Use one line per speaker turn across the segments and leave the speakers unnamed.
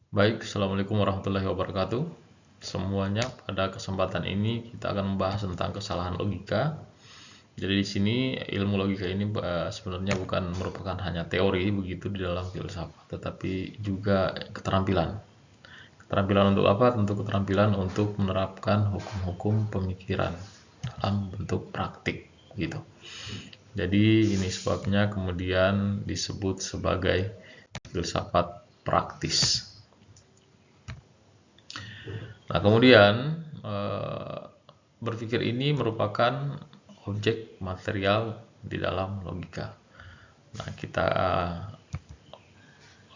Baik, Assalamualaikum warahmatullahi wabarakatuh. Semuanya, pada kesempatan ini kita akan membahas tentang kesalahan logika. Jadi di sini ilmu logika ini sebenarnya bukan merupakan hanya teori begitu di dalam filsafat, tetapi juga keterampilan. Keterampilan untuk apa? Tentu keterampilan untuk menerapkan hukum-hukum pemikiran dalam bentuk praktik gitu. Jadi ini sebabnya kemudian disebut sebagai filsafat praktis. Nah, kemudian berpikir ini merupakan objek material di dalam logika. Nah, kita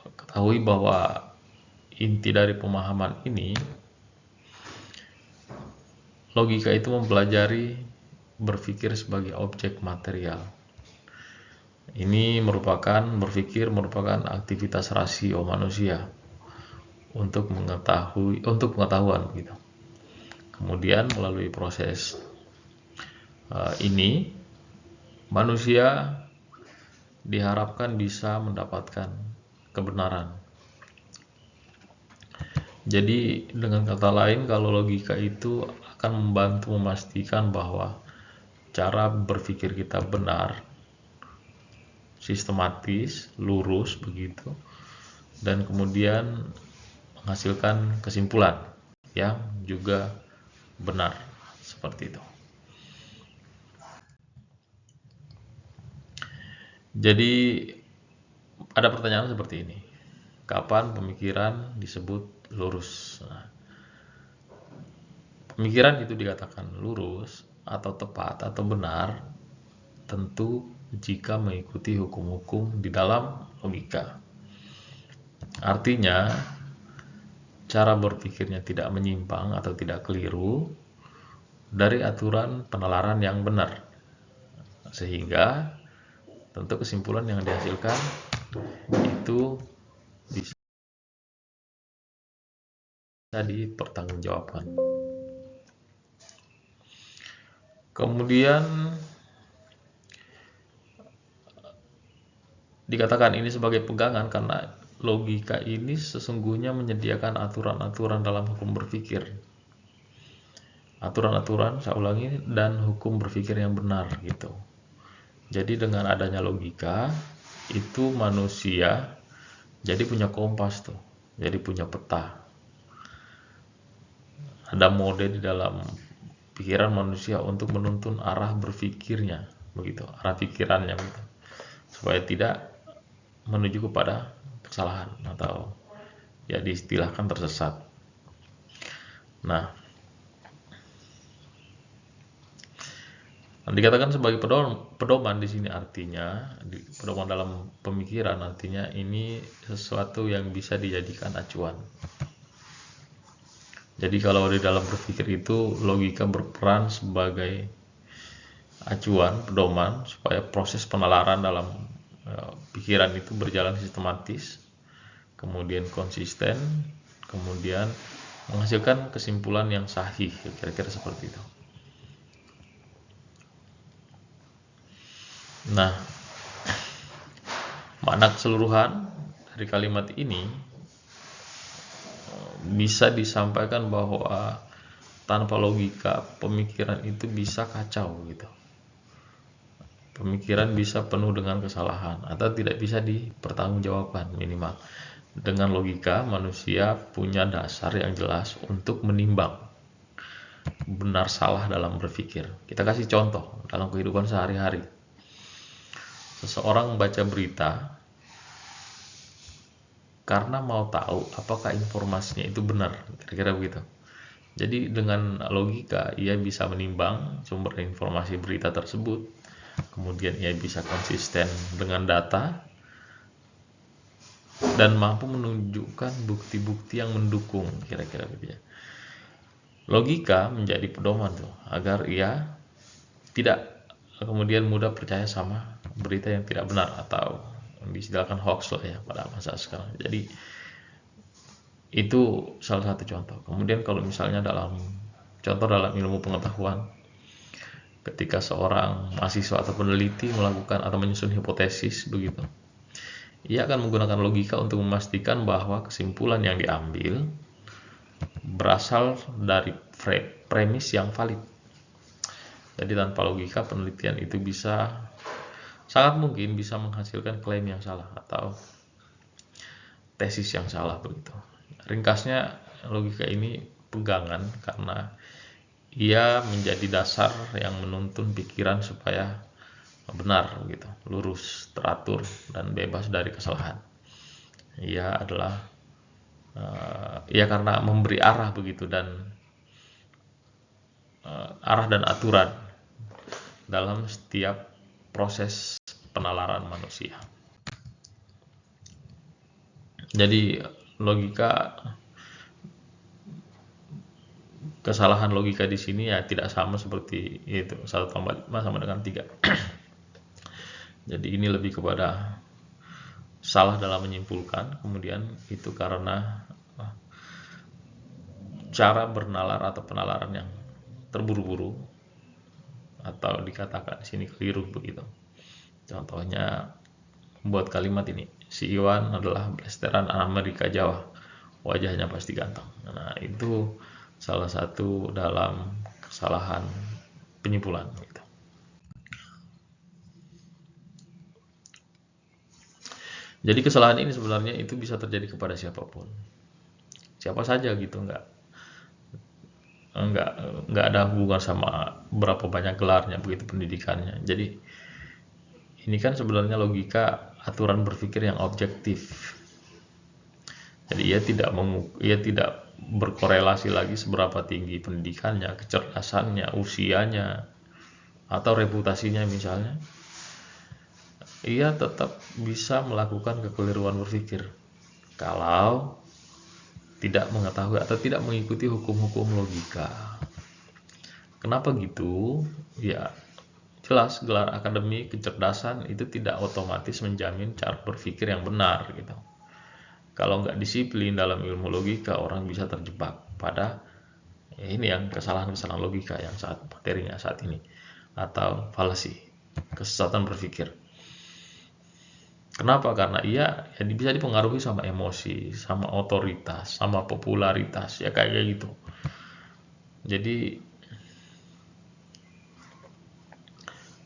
ketahui bahwa inti dari pemahaman ini, logika itu mempelajari berpikir sebagai objek material. Ini berpikir merupakan aktivitas rasio manusia untuk pengetahuan gitu. Kemudian melalui proses ini, manusia diharapkan bisa mendapatkan kebenaran. Jadi dengan kata lain, kalau logika itu akan membantu memastikan bahwa cara berpikir kita benar, sistematis, lurus begitu, dan kemudian menghasilkan kesimpulan yang juga benar, seperti itu. Jadi ada pertanyaan seperti ini. Kapan pemikiran disebut lurus? Nah, pemikiran itu dikatakan lurus atau tepat atau benar tentu jika mengikuti hukum-hukum di dalam logika. Artinya, cara berpikirnya tidak menyimpang atau tidak keliru dari aturan penalaran yang benar, sehingga tentu kesimpulan yang dihasilkan itu bisa dipertanggungjawabkan. Kemudian dikatakan ini sebagai pegangan karena logika ini sesungguhnya menyediakan aturan-aturan dalam hukum berpikir. Aturan-aturan, saya ulangi, dan hukum berpikir yang benar gitu. Jadi dengan adanya logika, itu manusia jadi punya kompas tuh, jadi punya peta. Ada mode di dalam pikiran manusia untuk menuntun arah berpikirnya, begitu, arah pikirannya gitu, supaya tidak menuju kepada kesalahan atau ya diistilahkan tersesat. Nah, dikatakan sebagai pedoman di sini artinya pedoman dalam pemikiran, artinya ini sesuatu yang bisa dijadikan acuan. Jadi kalau di dalam berpikir itu logika berperan sebagai acuan, pedoman supaya proses penalaran dalam pikiran itu berjalan sistematis, kemudian konsisten, kemudian menghasilkan kesimpulan yang sahih, kira-kira seperti itu. Nah, makna keseluruhan dari kalimat ini bisa disampaikan bahwa tanpa logika pemikiran itu bisa kacau gitu. Pemikiran bisa penuh dengan kesalahan atau tidak bisa dipertanggungjawabkan minimal. Dengan logika manusia punya dasar yang jelas untuk menimbang benar salah dalam berpikir. Kita kasih contoh dalam kehidupan sehari-hari. Seseorang membaca berita karena mau tahu apakah informasinya itu benar, kira-kira begitu. Jadi dengan logika ia bisa menimbang sumber informasi berita tersebut, kemudian ia bisa konsisten dengan data dan mampu menunjukkan bukti-bukti yang mendukung, kira-kira gitu ya. Logika menjadi pedoman tuh agar ia tidak kemudian mudah percaya sama berita yang tidak benar atau diistilahkan hoax lah ya pada masa sekarang. Jadi itu salah satu contoh. Kemudian kalau misalnya dalam ilmu pengetahuan, ketika seorang mahasiswa atau peneliti melakukan atau menyusun hipotesis begitu, ia akan menggunakan logika untuk memastikan bahwa kesimpulan yang diambil berasal dari premis yang valid. Jadi tanpa logika, penelitian itu sangat mungkin bisa menghasilkan klaim yang salah atau tesis yang salah begitu. Ringkasnya, logika ini pegangan karena ia menjadi dasar yang menuntun pikiran supaya benar begitu, lurus, teratur, dan bebas dari kesalahan. Ia karena memberi arah begitu, dan arah dan aturan dalam setiap proses penalaran manusia. Jadi kesalahan logika di sini ya tidak sama seperti itu 1+5 sama dengan 3. Jadi ini lebih kepada salah dalam menyimpulkan, kemudian itu karena cara bernalar atau penalaran yang terburu-buru, atau dikatakan di sini keliru begitu. Contohnya buat kalimat ini, si Iwan adalah blasteran Amerika Jawa, wajahnya pasti ganteng. Nah, itu salah satu dalam kesalahan penyimpulan gitu. Jadi kesalahan ini sebenarnya itu bisa terjadi kepada siapapun, siapa saja gitu, nggak ada hubungan sama berapa banyak gelarnya begitu, pendidikannya. Jadi ini kan sebenarnya logika aturan berpikir yang objektif. Jadi ia tidak berkorelasi lagi seberapa tinggi pendidikannya, kecerdasannya, usianya, atau reputasinya misalnya. Ia tetap bisa melakukan kekeliruan berpikir kalau tidak mengetahui atau tidak mengikuti hukum-hukum logika. Kenapa gitu? Ya, jelas gelar akademik, kecerdasan itu tidak otomatis menjamin cara berpikir yang benar gitu. Kalau nggak disiplin dalam ilmu logika, orang bisa terjebak pada ini yang kesalahan-kesalahan logika yang materinya saat ini, atau falasi, kesesatan berpikir. Kenapa? Karena ia bisa dipengaruhi sama emosi, sama otoritas, sama popularitas, ya kayak gitu. Jadi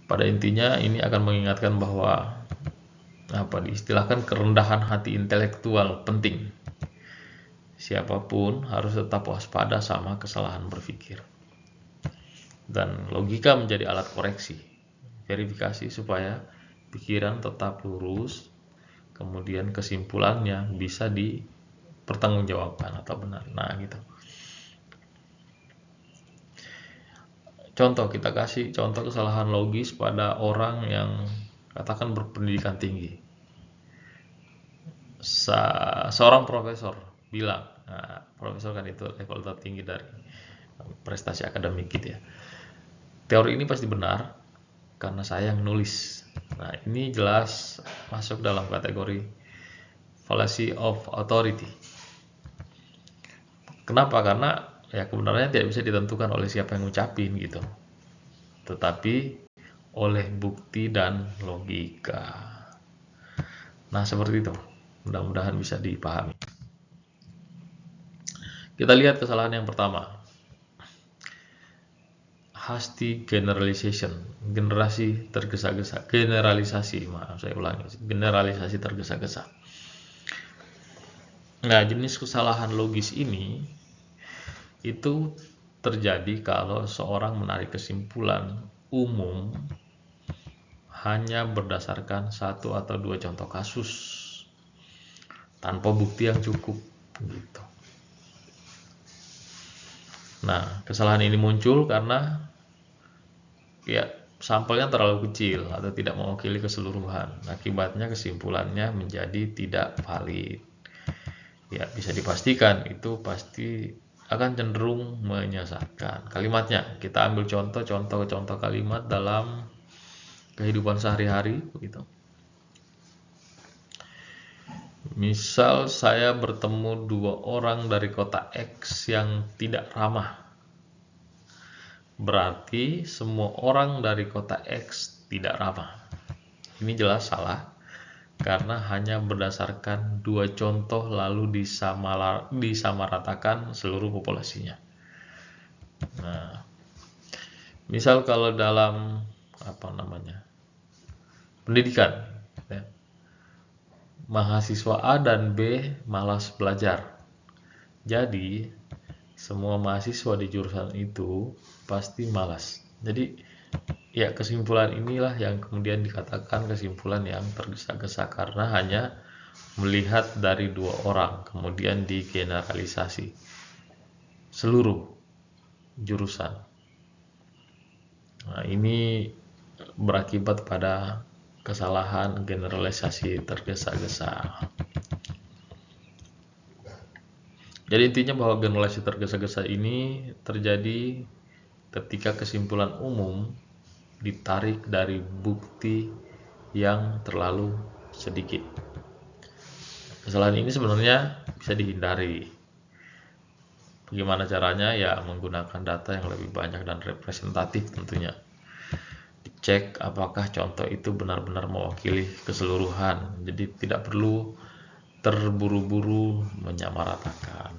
pada intinya ini akan mengingatkan bahwa diistilahkan kerendahan hati intelektual penting. Siapapun harus tetap waspada sama kesalahan berpikir. Dan logika menjadi alat koreksi, verifikasi supaya pikiran tetap lurus, kemudian kesimpulannya bisa dipertanggungjawabkan atau benar. Nah, gitu. Contoh, kita kasih contoh kesalahan logis pada orang yang katakan berpendidikan tinggi. Seorang profesor bilang, profesor kan itu level tertinggi dari prestasi akademik gitu ya. Teori ini pasti benar karena saya yang nulis. Nah, ini jelas masuk dalam kategori fallacy of authority. Kenapa? Karena ya kebenarannya tidak bisa ditentukan oleh siapa yang ngucapin gitu, tetapi oleh bukti dan logika. Nah, seperti itu. Mudah-mudahan bisa dipahami. Kita lihat kesalahan yang pertama. Hasty generalization, generalisasi tergesa-gesa, generalisasi tergesa-gesa. Nah, jenis kesalahan logis ini itu terjadi kalau seorang menarik kesimpulan umum hanya berdasarkan 1 atau 2 contoh kasus tanpa bukti yang cukup gitu. Nah, kesalahan ini muncul karena sampelnya terlalu kecil atau tidak mewakili keseluruhan. Akibatnya kesimpulannya menjadi tidak valid. Ya, bisa dipastikan itu pasti akan cenderung menyesatkan. Kalimatnya, kita ambil contoh kalimat dalam kehidupan sehari-hari begitu. Misal saya bertemu 2 orang dari kota X yang tidak ramah. Berarti semua orang dari kota X tidak ramah. Ini jelas salah karena hanya berdasarkan dua contoh lalu disamaratakan seluruh populasinya. Nah, misal kalau dalam pendidikan, ya, mahasiswa A dan B malas belajar. Jadi semua mahasiswa di jurusan itu pasti malas. Jadi ya, kesimpulan inilah yang kemudian dikatakan kesimpulan yang tergesa-gesa karena hanya melihat dari dua orang, kemudian digeneralisasi seluruh jurusan. Nah, ini berakibat pada kesalahan generalisasi tergesa-gesa. Jadi intinya bahwa generalisasi tergesa-gesa ini terjadi ketika kesimpulan umum ditarik dari bukti yang terlalu sedikit. Kesalahan ini sebenarnya bisa dihindari. Bagaimana caranya? Ya, menggunakan data yang lebih banyak dan representatif tentunya. Cek apakah contoh itu benar-benar mewakili keseluruhan. Jadi tidak perlu terburu-buru menyamaratakan.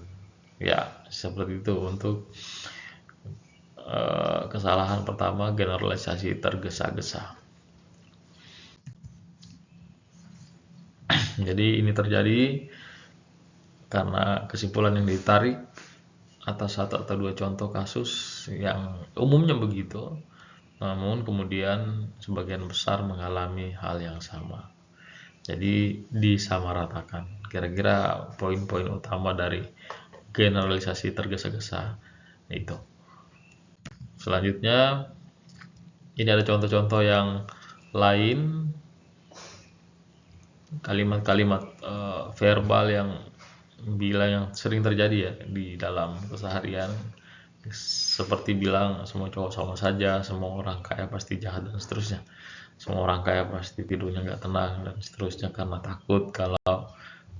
Ya, seperti itu untuk kesalahan pertama, generalisasi tergesa-gesa. Jadi ini terjadi karena kesimpulan yang ditarik atas satu atau dua contoh kasus yang umumnya begitu, namun kemudian sebagian besar mengalami hal yang sama. Jadi disamaratakan. Kira-kira poin-poin utama dari generalisasi tergesa-gesa itu. Selanjutnya, ini ada contoh-contoh yang lain, kalimat-kalimat verbal yang sering terjadi ya di dalam keseharian, seperti bilang semua cowok sama saja, semua orang kaya pasti jahat, dan seterusnya. Semua orang kaya pasti tidurnya nggak tenang, dan seterusnya, karena takut kalau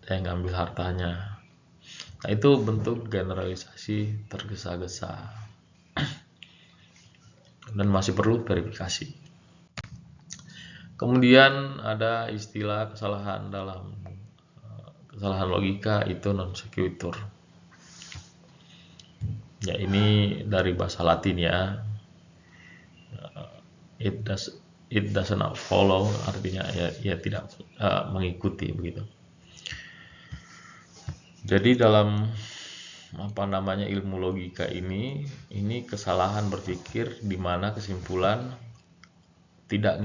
dia ngambil hartanya. Nah, itu bentuk generalisasi tergesa-gesa dan masih perlu verifikasi. Kemudian ada istilah kesalahan logika, itu non sequitur. Ya, ini dari bahasa Latin ya. It does not follow, artinya ya tidak mengikuti begitu. Jadi dalam ilmu logika ini kesalahan berpikir di mana kesimpulan tidak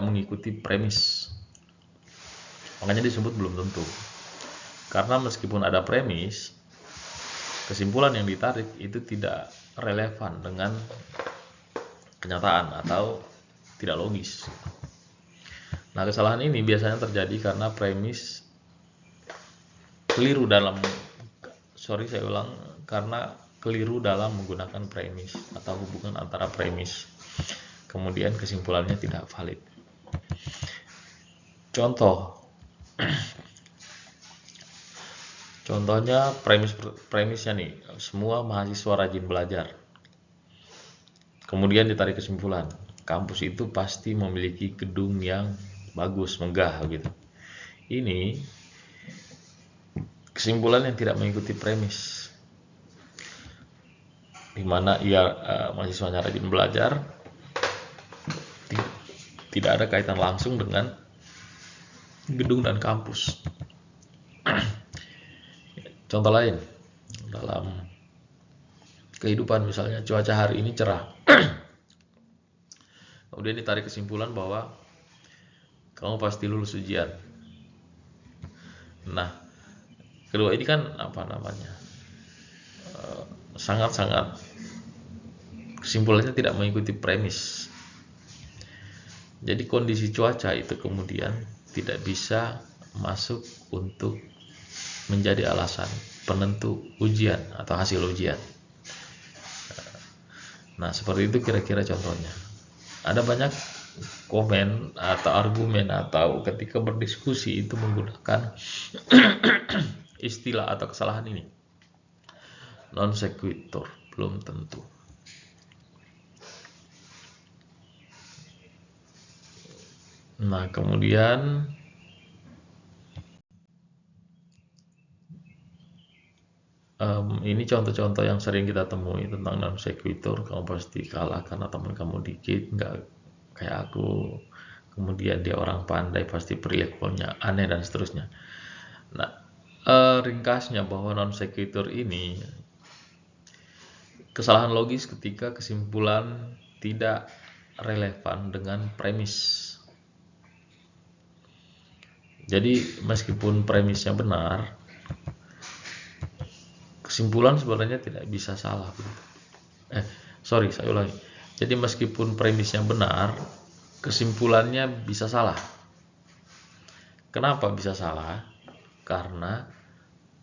mengikuti premis. Makanya disebut belum tentu. Karena meskipun ada premis, kesimpulan yang ditarik itu tidak relevan dengan kenyataan atau tidak logis. Nah, kesalahan ini biasanya terjadi karena premis karena keliru dalam menggunakan premis atau hubungan antara premis. Kemudian kesimpulannya tidak valid. Contohnya premisnya nih, semua mahasiswa rajin belajar. Kemudian ditarik kesimpulan, kampus itu pasti memiliki gedung yang bagus, megah gitu. Ini kesimpulan yang tidak mengikuti premis, di mana mahasiswanya rajin belajar, tidak ada kaitan langsung dengan gedung dan kampus. Contoh lain, dalam kehidupan misalnya cuaca hari ini cerah, kemudian ditarik kesimpulan bahwa kamu pasti lulus ujian. Nah, kedua ini kan sangat-sangat kesimpulannya tidak mengikuti premis. Jadi kondisi cuaca itu kemudian tidak bisa masuk untuk menjadi alasan penentu ujian atau hasil ujian. Nah, seperti itu kira-kira contohnya. Ada banyak komen atau argumen atau ketika berdiskusi itu menggunakan istilah atau kesalahan ini, non sequitur, belum tentu. Nah, kemudian Ini contoh-contoh yang sering kita temui tentang non sequitur. Kamu pasti kalah karena teman kamu dikit, nggak kayak aku. Kemudian dia orang pandai, pasti perilakunya aneh dan seterusnya. Nah, ringkasnya bahwa non sequitur ini kesalahan logis ketika kesimpulan tidak relevan dengan premis. Jadi meskipun premisnya benar, kesimpulan sebenarnya tidak bisa salah. Saya ulangi. Jadi meskipun premisnya benar, kesimpulannya bisa salah. Kenapa bisa salah? Karena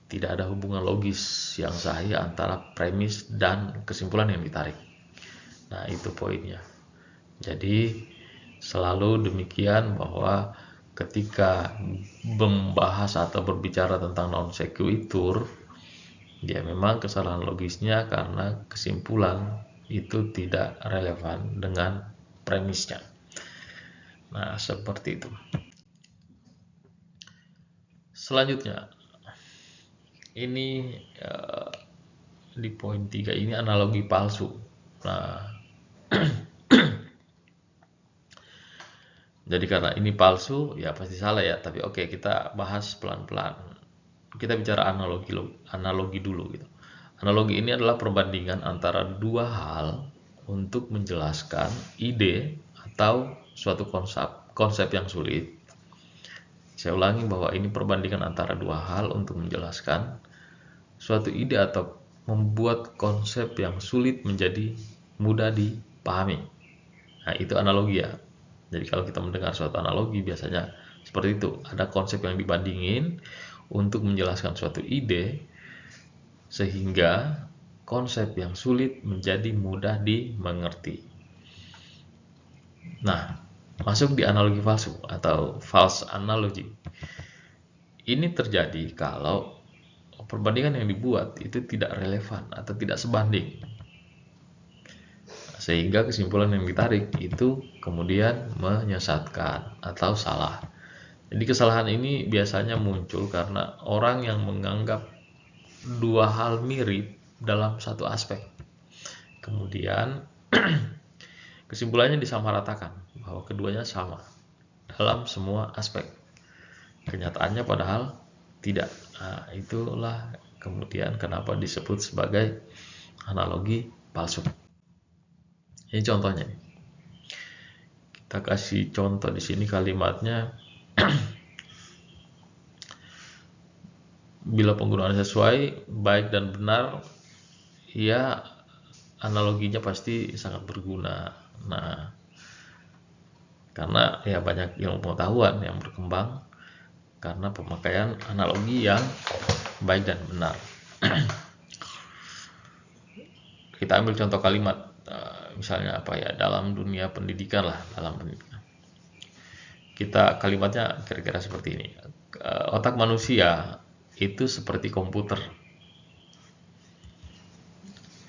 tidak ada hubungan logis yang sahih antara premis dan kesimpulan yang ditarik. Nah, itu poinnya. Jadi selalu demikian bahwa ketika membahas atau berbicara tentang non sequitur, ya memang kesalahan logisnya karena kesimpulan itu tidak relevan dengan premisnya. Nah, seperti itu. Selanjutnya, ini di poin 3 ini analogi palsu. Nah, jadi karena ini palsu, ya pasti salah ya. Tapi oke, kita bahas pelan-pelan. Kita bicara analogi dulu gitu. Analogi ini adalah perbandingan antara dua hal untuk menjelaskan ide atau suatu konsep yang sulit. Saya ulangi bahwa ini perbandingan antara dua hal untuk menjelaskan suatu ide atau membuat konsep yang sulit menjadi mudah dipahami. Nah, itu analogi ya. Jadi kalau kita mendengar suatu analogi biasanya seperti itu. Ada konsep yang dibandingin untuk menjelaskan suatu ide sehingga konsep yang sulit menjadi mudah dimengerti. Nah, masuk di analogi palsu atau false analogy. Ini terjadi kalau perbandingan yang dibuat itu tidak relevan atau tidak sebanding, sehingga kesimpulan yang ditarik itu kemudian menyesatkan atau salah. Jadi kesalahan ini biasanya muncul karena orang yang menganggap dua hal mirip dalam satu aspek. Kemudian kesimpulannya disamaratakan bahwa keduanya sama dalam semua aspek. Kenyataannya padahal tidak. Nah, itulah kemudian kenapa disebut sebagai analogi palsu. Ini contohnya. Kita kasih contoh di sini kalimatnya. Bila penggunaan sesuai, baik dan benar, ya analoginya pasti sangat berguna. Nah, karena ya banyak ilmu pengetahuan yang berkembang karena pemakaian analogi yang baik dan benar. Kita ambil contoh kalimat, misalnya apa ya, dalam dunia pendidikan lah, kita kalimatnya kira-kira seperti ini. Otak manusia itu seperti komputer,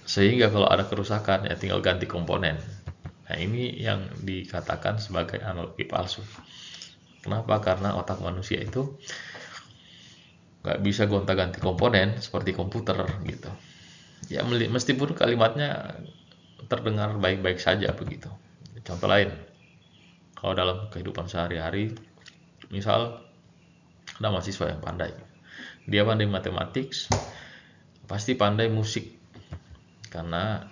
sehingga kalau ada kerusakan ya tinggal ganti komponen. Nah, ini yang dikatakan sebagai analogi palsu. Kenapa? Karena otak manusia itu nggak bisa gonta-ganti komponen seperti komputer gitu. Ya meskipun kalimatnya terdengar baik-baik saja begitu. Contoh lain, kalau dalam kehidupan sehari-hari, misal ada mahasiswa yang pandai, dia pandai matematik, pasti pandai musik, karena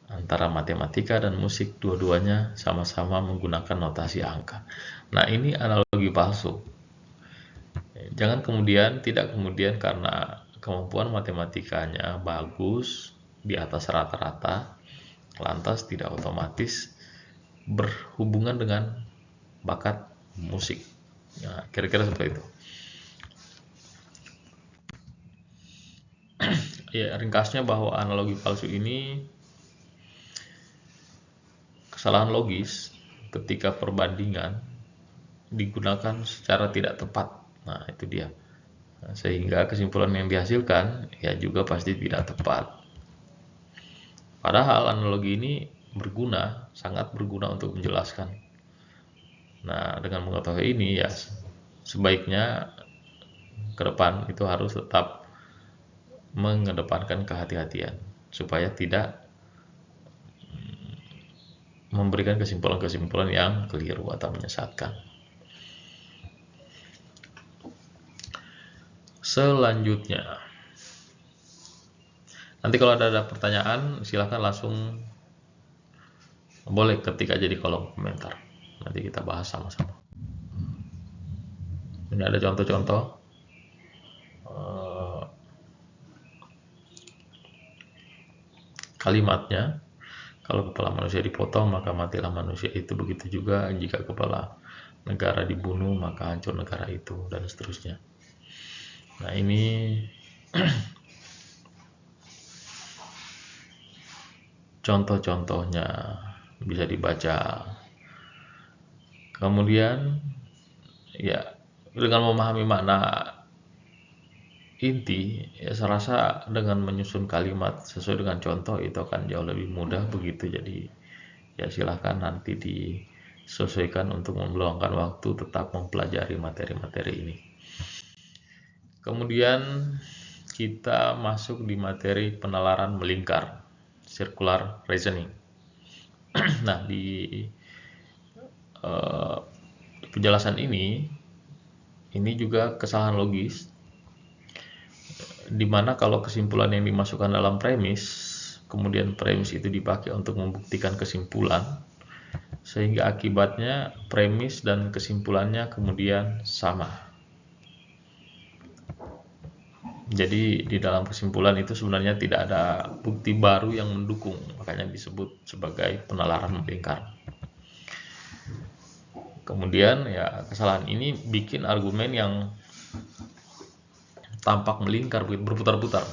antara matematika dan musik dua-duanya sama-sama menggunakan notasi angka. Nah, ini analogi palsu. Tidak kemudian karena kemampuan matematikanya bagus di atas rata-rata, lantas tidak otomatis berhubungan dengan bakat musik. Nah, kira-kira seperti itu. Ya, ringkasnya bahwa analogi palsu ini kesalahan logis ketika perbandingan digunakan secara tidak tepat. Nah, itu dia. Sehingga kesimpulan yang dihasilkan ya juga pasti tidak tepat. Padahal analogi ini berguna, sangat berguna untuk menjelaskan. Nah, dengan mengetahui ini ya sebaiknya ke depan itu harus tetap mengedepankan kehati-hatian supaya tidak memberikan kesimpulan-kesimpulan yang keliru atau menyesatkan. Selanjutnya, nanti kalau ada pertanyaan silahkan langsung boleh ketik aja di kolom komentar. Nanti kita bahas sama-sama. Ini ada contoh-contoh kalimatnya. Kalau kepala manusia dipotong, maka matilah manusia itu. Begitu juga jika kepala negara dibunuh, maka hancur negara itu, dan seterusnya. Nah, ini contoh-contohnya bisa dibaca. Kemudian, ya, dengan memahami makna inti, ya saya rasa dengan menyusun kalimat sesuai dengan contoh itu akan jauh lebih mudah begitu. Jadi ya silahkan nanti disesuaikan untuk meluangkan waktu tetap mempelajari materi-materi ini. Kemudian kita masuk di materi penalaran melingkar, circular reasoning. Nah, di penjelasan ini juga kesalahan logis, dimana kalau kesimpulan yang dimasukkan dalam premis, kemudian premis itu dipakai untuk membuktikan kesimpulan, sehingga akibatnya premis dan kesimpulannya kemudian sama. Jadi di dalam kesimpulan itu sebenarnya tidak ada bukti baru yang mendukung, makanya disebut sebagai penalaran melingkar. Kemudian ya kesalahan ini bikin argumen yang tampak melingkar, berputar-putar.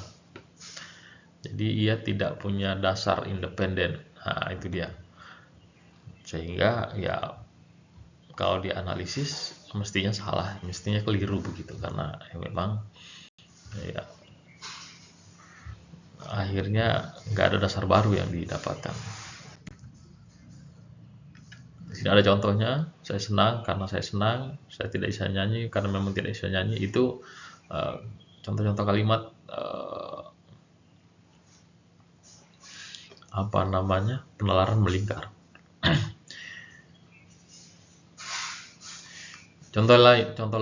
Jadi ia tidak punya dasar independen. Nah, itu dia. Sehingga ya kalau dianalisis mestinya salah, mestinya keliru begitu, karena ya memang ya akhirnya nggak ada dasar baru yang didapatkan. Di sini ada contohnya. Saya senang karena saya senang, saya tidak bisa nyanyi karena memang tidak bisa nyanyi. Itu contoh-contoh kalimat penalaran melingkar. Contoh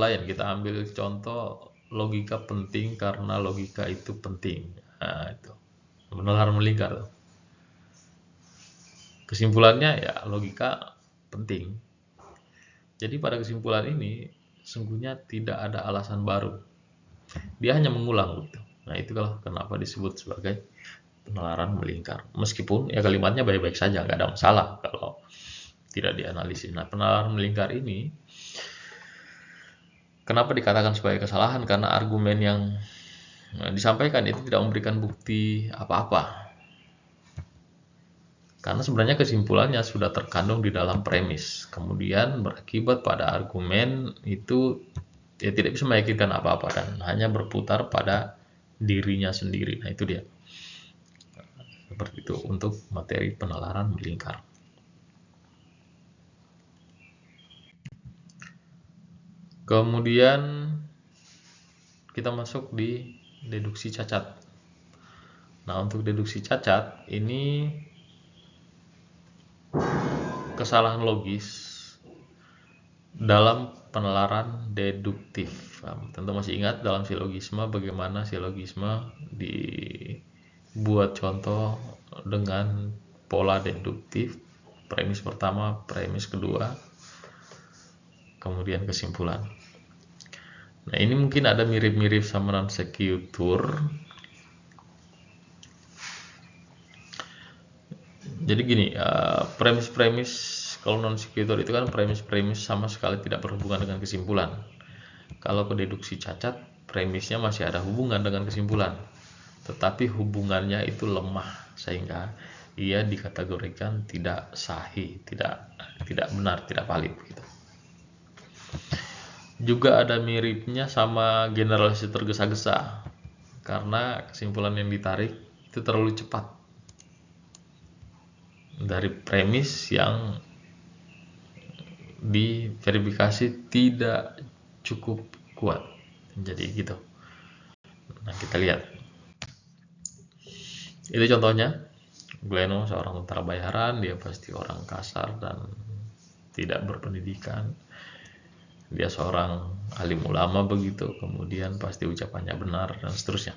lain kita ambil contoh logika penting karena logika itu penting. Nah, itu penalaran melingkar. Kesimpulannya ya logika penting. Jadi pada kesimpulan ini sungguhnya tidak ada alasan baru. Dia hanya mengulang gitu. Nah, itu kenapa disebut sebagai penalaran melingkar. Meskipun ya kalimatnya baik-baik saja, nggak ada masalah kalau tidak dianalisis. Nah, penalaran melingkar ini kenapa dikatakan sebagai kesalahan? Karena argumen yang disampaikan itu tidak memberikan bukti apa-apa. Karena sebenarnya kesimpulannya sudah terkandung di dalam premis. Kemudian berakibat pada argumen itu ya tidak bisa meyakinkan apa-apa dan hanya berputar pada dirinya sendiri. Nah, itu dia. Seperti itu untuk materi penalaran melingkar. Kemudian kita masuk di deduksi cacat. Nah, untuk deduksi cacat ini kesalahan logis dalam penalaran deduktif. Tentu masih ingat dalam silogisme bagaimana silogisme dibuat contoh dengan pola deduktif, premis pertama, premis kedua, kemudian kesimpulan. Nah, ini mungkin ada mirip-mirip sama non sequitur. Jadi gini, premis-premis kalau non sequitur itu kan premis-premis sama sekali tidak berhubungan dengan kesimpulan. Kalau ke deduksi cacat, premisnya masih ada hubungan dengan kesimpulan, tetapi hubungannya itu lemah sehingga ia dikategorikan tidak sahih, tidak benar, tidak valid gitu. Juga ada miripnya sama generalisasi tergesa-gesa, karena kesimpulan yang ditarik itu terlalu cepat dari premis yang diverifikasi tidak cukup kuat. Jadi gitu. Nah, kita lihat. Itu contohnya. Gleno seorang tentara bayaran, dia pasti orang kasar dan tidak berpendidikan. Dia seorang alim ulama begitu, kemudian pasti ucapannya benar dan seterusnya.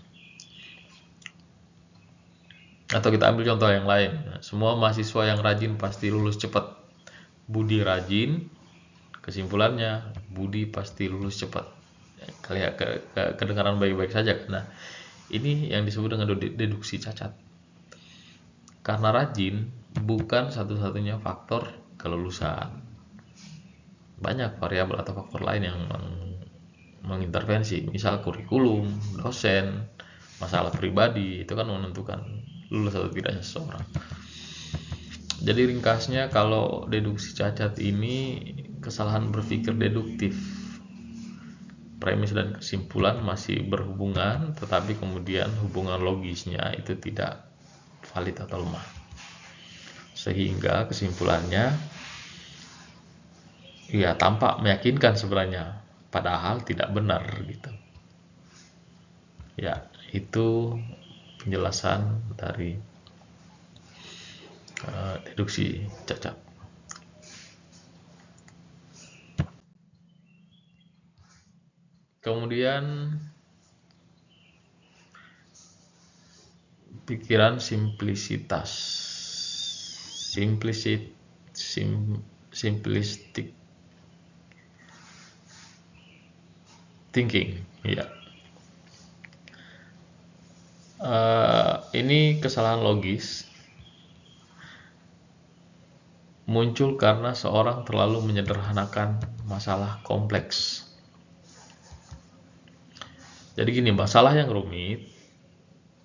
Atau kita ambil contoh yang lain, semua mahasiswa yang rajin pasti lulus cepat. Budi rajin, kesimpulannya Budi pasti lulus cepat. Kedengaran baik-baik saja. Nah, ini yang disebut dengan deduksi cacat. Karena rajin bukan satu-satunya faktor kelulusan. Banyak variabel atau faktor lain yang mengintervensi, misal kurikulum, dosen, masalah pribadi, itu kan menentukan lulus atau tidaknya seseorang. Jadi ringkasnya, kalau deduksi cacat ini kesalahan berpikir deduktif. Premis dan kesimpulan masih berhubungan, tetapi kemudian hubungan logisnya itu tidak valid atau lemah. Sehingga kesimpulannya ya tampak meyakinkan sebenarnya, padahal tidak benar gitu. Ya, itu penjelasan dari deduksi cacat. Kemudian pikiran simplicitas, simplistic thinking, ya. Ini kesalahan logis muncul karena seorang terlalu menyederhanakan masalah kompleks. Jadi gini, masalah yang rumit,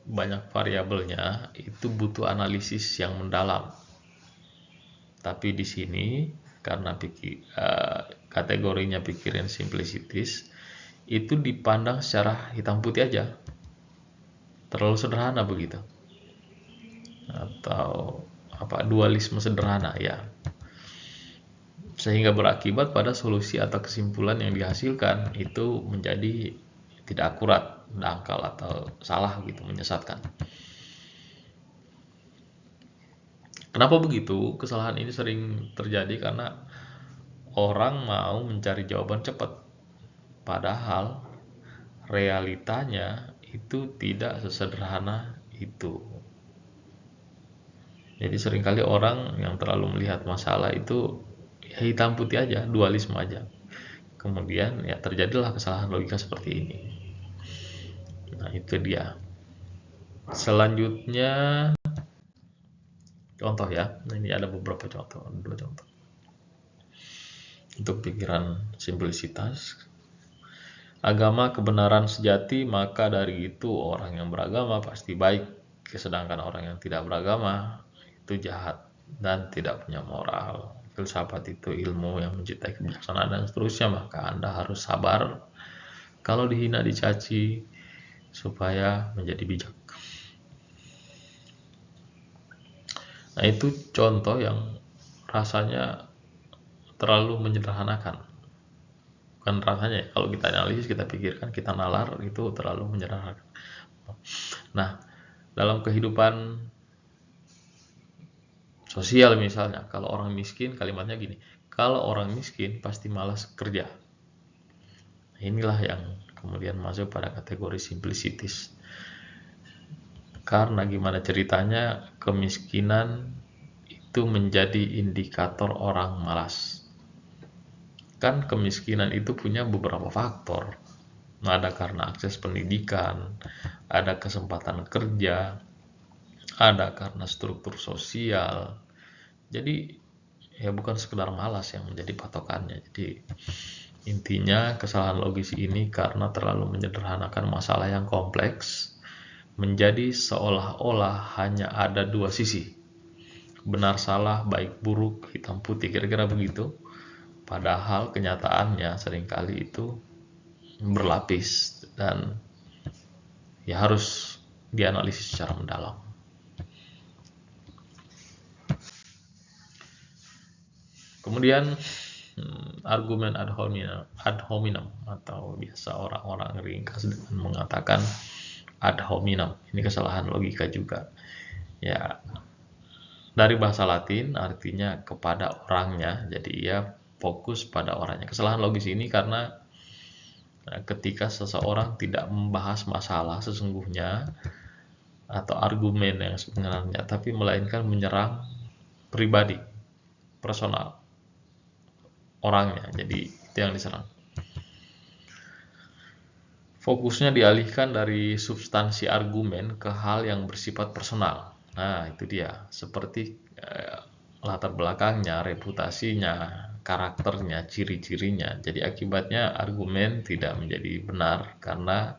banyak variabelnya, itu butuh analisis yang mendalam. Tapi di sini karena kategorinya pikiran simplicities, itu dipandang secara hitam putih aja, terlalu sederhana begitu, atau dualisme sederhana ya, sehingga berakibat pada solusi atau kesimpulan yang dihasilkan itu menjadi tidak akurat, dangkal atau salah gitu, menyesatkan. Kenapa begitu? Kesalahan ini sering terjadi karena orang mau mencari jawaban cepat, padahal realitanya itu tidak sesederhana itu. Jadi seringkali orang yang terlalu melihat masalah itu ya hitam putih aja, dualisme aja. Kemudian ya terjadilah kesalahan logika seperti ini. Nah, itu dia. Selanjutnya contoh ya. Nah, ini ada beberapa contoh, 2 contoh. Untuk pikiran simplisitas, agama kebenaran sejati, maka dari itu orang yang beragama pasti baik, sedangkan orang yang tidak beragama itu jahat dan tidak punya moral. Filsafat itu ilmu yang mencintai kebijaksanaan dan seterusnya, maka Anda harus sabar kalau dihina, dicaci, supaya menjadi bijak. Nah, itu contoh yang rasanya terlalu menyederhanakan. Bukan rasanya, kalau kita analisis, kita pikirkan, kita nalar, itu terlalu menyederhanakan. Nah, dalam kehidupan sosial misalnya, kalau orang miskin, kalimatnya gini, kalau orang miskin pasti malas kerja. Inilah yang kemudian masuk pada kategori simplicities. Karena gimana ceritanya, kemiskinan itu menjadi indikator orang malas. Kan kemiskinan itu punya beberapa faktor. Ada karena akses pendidikan, ada kesempatan kerja, ada karena struktur sosial. Jadi ya bukan sekedar malas yang menjadi patokannya. Jadi intinya kesalahan logis ini karena terlalu menyederhanakan masalah yang kompleks, menjadi seolah-olah hanya ada 2 sisi, benar salah, baik buruk, hitam putih, kira-kira begitu. Padahal kenyataannya seringkali itu berlapis dan ya harus dianalisis secara mendalam. Kemudian argumen ad hominem atau biasa orang-orang ringkas dengan mengatakan ad hominem. Ini kesalahan logika juga. Ya, dari bahasa Latin artinya kepada orangnya, jadi ia fokus pada orangnya. Kesalahan logis ini karena ketika seseorang tidak membahas masalah sesungguhnya atau argumen yang sebenarnya, tapi melainkan menyerang pribadi, personal, orangnya. Jadi itu yang diserang. Fokusnya dialihkan dari substansi argumen ke hal yang bersifat personal. Nah, itu dia. Seperti latar belakangnya, reputasinya, karakternya, ciri-cirinya. Jadi akibatnya argumen tidak menjadi benar karena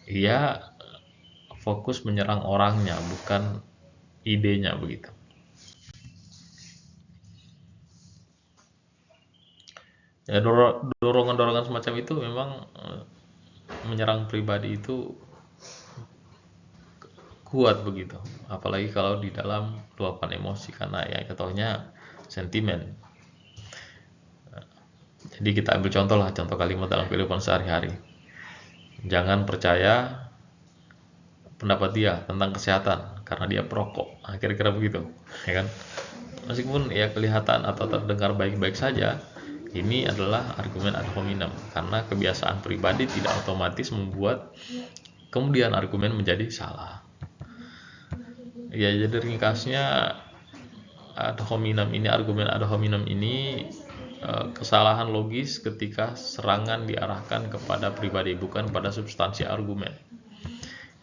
ia fokus menyerang orangnya, bukan idenya begitu. Ya, dorongan-dorongan semacam itu memang menyerang pribadi itu kuat begitu, apalagi kalau di dalam luapan emosi karena ya contohnya sentimen. Jadi kita ambil contoh lah, contoh kalimat dalam kehidupan sehari-hari. Jangan percaya pendapat dia tentang kesehatan karena dia perokok. Nah, kira-kira begitu, ya kan? Meskipun ya kelihatan atau terdengar baik-baik saja, ini adalah argumen ad hominem karena kebiasaan pribadi tidak otomatis membuat kemudian argumen menjadi salah. Ya, jadi ringkasnya ad hominem ini, argumen ad hominem ini kesalahan logis ketika serangan diarahkan kepada pribadi bukan pada substansi argumen.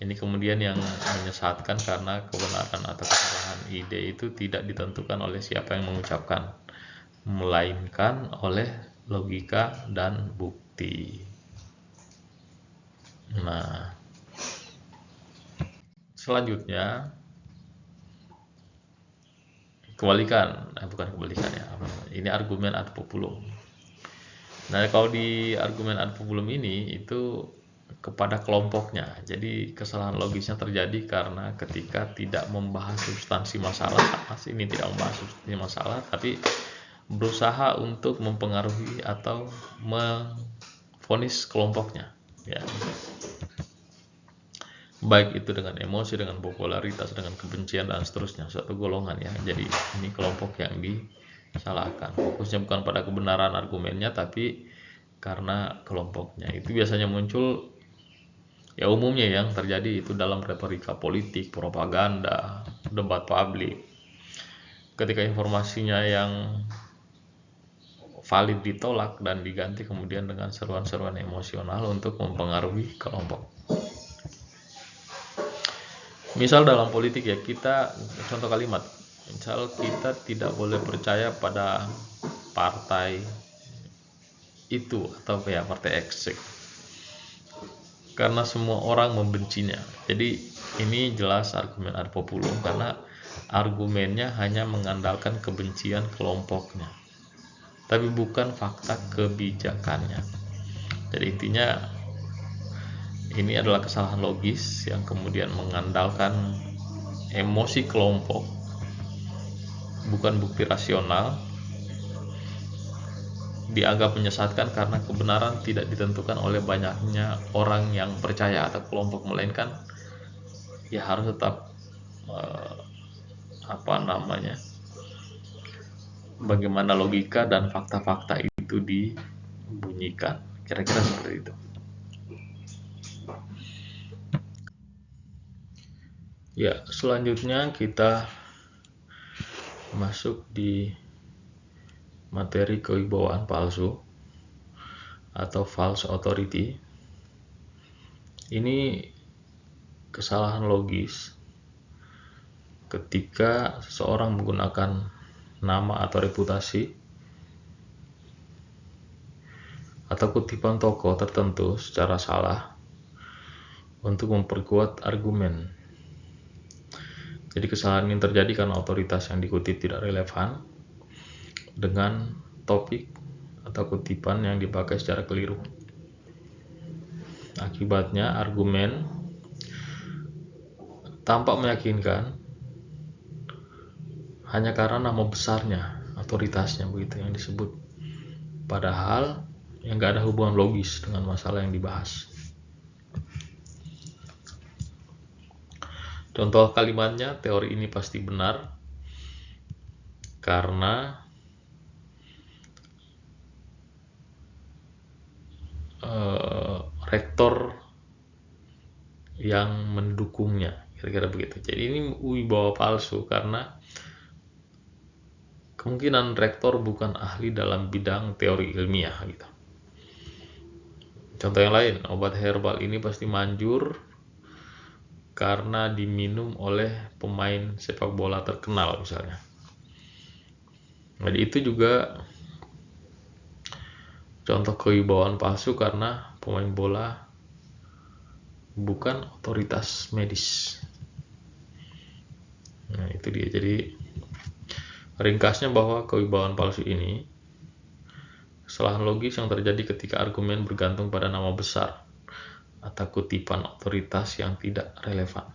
Ini kemudian yang menyesatkan karena kebenaran atau kesalahan ide itu tidak ditentukan oleh siapa yang mengucapkan, melainkan oleh logika dan bukti. Nah, selanjutnya bukan kebalikan ya. Ini argumen ad populum. Nah, kalau di argumen ad populum ini itu kepada kelompoknya. Jadi kesalahan logisnya terjadi karena ketika tidak membahas substansi masalah, ini tidak membahas substansi masalah, tapi berusaha untuk mempengaruhi atau memvonis kelompoknya. Ya. Baik itu dengan emosi, dengan popularitas, dengan kebencian dan seterusnya, suatu golongan ya. Jadi ini kelompok yang disalahkan. Fokusnya bukan pada kebenaran argumennya, tapi karena kelompoknya. Itu biasanya muncul ya umumnya yang terjadi itu dalam retorika politik, propaganda, debat publik. Ketika informasinya yang valid ditolak dan diganti kemudian dengan seruan-seruan emosional untuk mempengaruhi kelompok. Misal dalam politik ya, kita contoh kalimat, misal kita tidak boleh percaya pada partai itu atau ya partai X karena semua orang membencinya. Jadi ini jelas argumen ad populum karena argumennya hanya mengandalkan kebencian kelompoknya, tapi bukan fakta kebijakannya. Jadi intinya ini adalah kesalahan logis yang kemudian mengandalkan emosi kelompok, bukan bukti rasional. Dianggap menyesatkan karena kebenaran tidak ditentukan oleh banyaknya orang yang percaya atau kelompok, melainkan ya harus tetap bagaimana logika dan fakta-fakta itu dibunyikan. Kira-kira seperti itu. Ya, selanjutnya kita masuk di materi kewibawaan palsu atau false authority. Ini kesalahan logis ketika seseorang menggunakan nama atau reputasi atau kutipan tokoh tertentu secara salah untuk memperkuat argumen. Jadi kesalahan ini terjadi karena otoritas yang dikutip tidak relevan dengan topik atau kutipan yang dipakai secara keliru. Akibatnya argumen tampak meyakinkan hanya karena nama besarnya, otoritasnya begitu yang disebut. Padahal yang gak ada hubungan logis dengan masalah yang dibahas. Contoh kalimatnya, teori ini pasti benar karena rektor yang mendukungnya, kira-kira begitu. Jadi ini wibawa palsu karena kemungkinan rektor bukan ahli dalam bidang teori ilmiah gitu. Contoh yang lain, obat herbal ini pasti manjur karena diminum oleh pemain sepak bola terkenal misalnya. Jadi itu juga contoh kewibawaan palsu karena pemain bola bukan otoritas medis. Nah, itu dia. Jadi ringkasnya bahwa kewibawaan palsu ini kesalahan logis yang terjadi ketika argumen bergantung pada nama besar atau kutipan otoritas yang tidak relevan.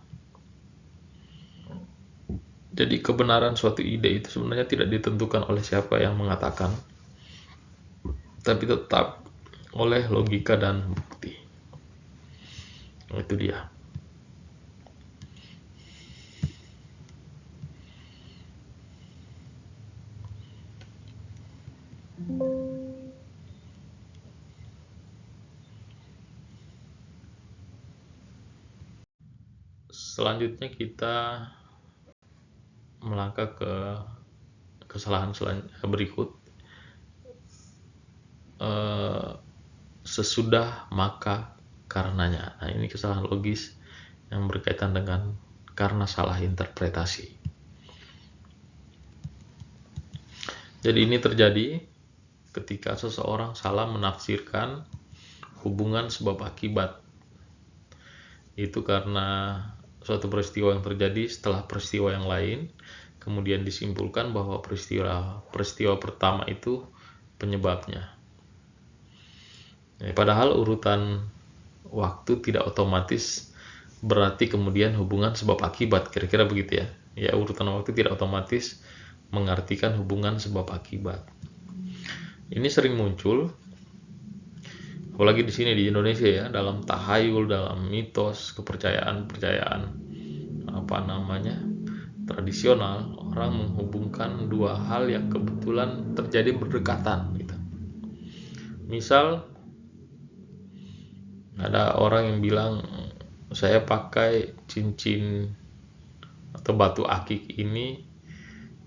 Jadi kebenaran suatu ide itu sebenarnya tidak ditentukan oleh siapa yang mengatakan, tapi tetap oleh logika dan bukti. Itu dia. Selanjutnya kita melangkah ke kesalahan berikut. Sesudah maka karenanya. Nah, ini kesalahan logis yang berkaitan dengan karena salah interpretasi. Jadi ini terjadi ketika seseorang salah menafsirkan hubungan sebab akibat. Itu karena suatu peristiwa yang terjadi setelah peristiwa yang lain, kemudian disimpulkan bahwa peristiwa pertama itu penyebabnya. Padahal urutan waktu tidak otomatis berarti kemudian hubungan sebab akibat, kira-kira begitu ya. Ya, urutan waktu tidak otomatis mengartikan hubungan sebab akibat. Ini sering muncul, apalagi di sini di Indonesia ya, dalam tahayul, dalam mitos, kepercayaan tradisional, orang menghubungkan dua hal yang kebetulan terjadi berdekatan gitu. Misal ada orang yang bilang, saya pakai cincin atau batu akik ini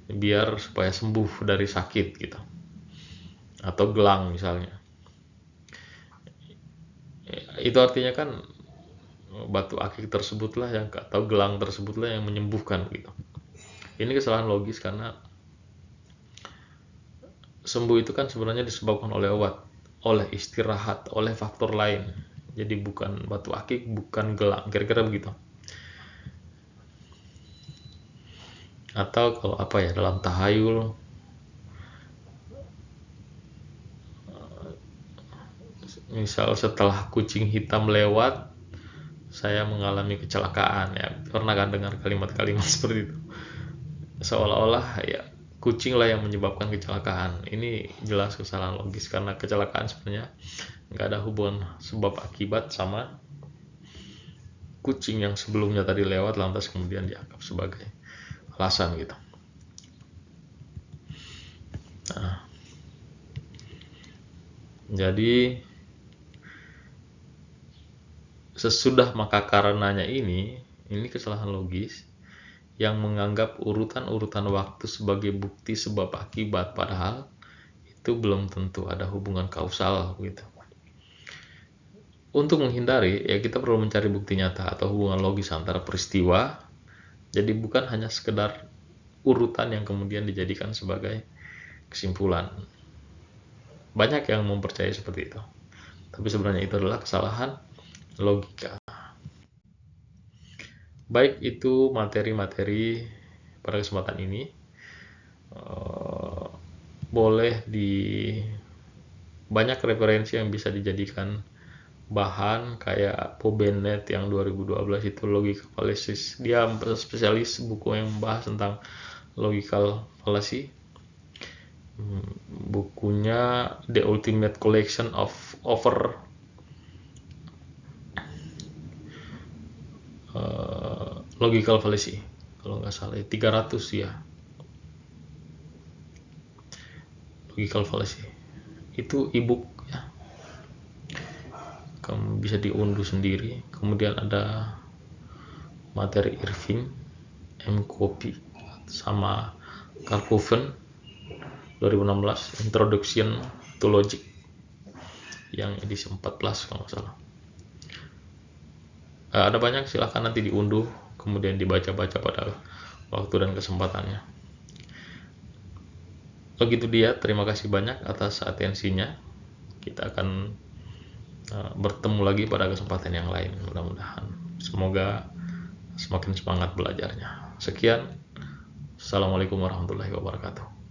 biar supaya sembuh dari sakit gitu, atau gelang misalnya. Itu artinya kan batu akik tersebutlah yang, atau gelang tersebutlah yang menyembuhkan gitu. Ini kesalahan logis karena sembuh itu kan sebenarnya disebabkan oleh obat, oleh istirahat, oleh faktor lain. Jadi bukan batu akik, bukan gelang, kira-kira begitu. Atau kalau apa ya, dalam tahayul, misal setelah kucing hitam lewat, saya mengalami kecelakaan ya. Pernah kan dengar kalimat-kalimat seperti itu? Seolah-olah ya kucing lah yang menyebabkan kecelakaan. Ini jelas kesalahan logis karena kecelakaan sebenarnya nggak ada hubungan sebab akibat sama kucing yang sebelumnya tadi lewat lantas kemudian dianggap sebagai alasan gitu. Nah, jadi sesudah maka karenanya ini kesalahan logis yang menganggap urutan-urutan waktu sebagai bukti sebab akibat, padahal itu belum tentu ada hubungan kausal gitu. Untuk menghindari, ya kita perlu mencari bukti nyata atau hubungan logis antara peristiwa. Jadi bukan hanya sekedar urutan yang kemudian dijadikan sebagai kesimpulan. Banyak yang mempercayai seperti itu, tapi sebenarnya itu adalah kesalahan logika. Baik, itu materi-materi pada kesempatan ini. Boleh banyak referensi yang bisa dijadikan bahan, kayak Pobenet yang 2012 itu Logical Fallacies. Dia spesialis buku yang membahas tentang logical fallacy. Bukunya The Ultimate Collection of logical fallacy kalau nggak salah 300 ya. Logical fallacy itu ebook ya, kamu bisa diunduh sendiri. Kemudian ada materi Irving, M. Copy sama Carl Coven 2016 Introduction to Logic yang edisi 14 kalau nggak salah. Ada banyak, silahkan nanti diunduh kemudian dibaca-baca pada waktu dan kesempatannya. Begitu dia, terima kasih banyak atas atensinya. Kita akan bertemu lagi pada kesempatan yang lain mudah-mudahan. Semoga semakin semangat belajarnya. Sekian. Assalamualaikum warahmatullahi wabarakatuh.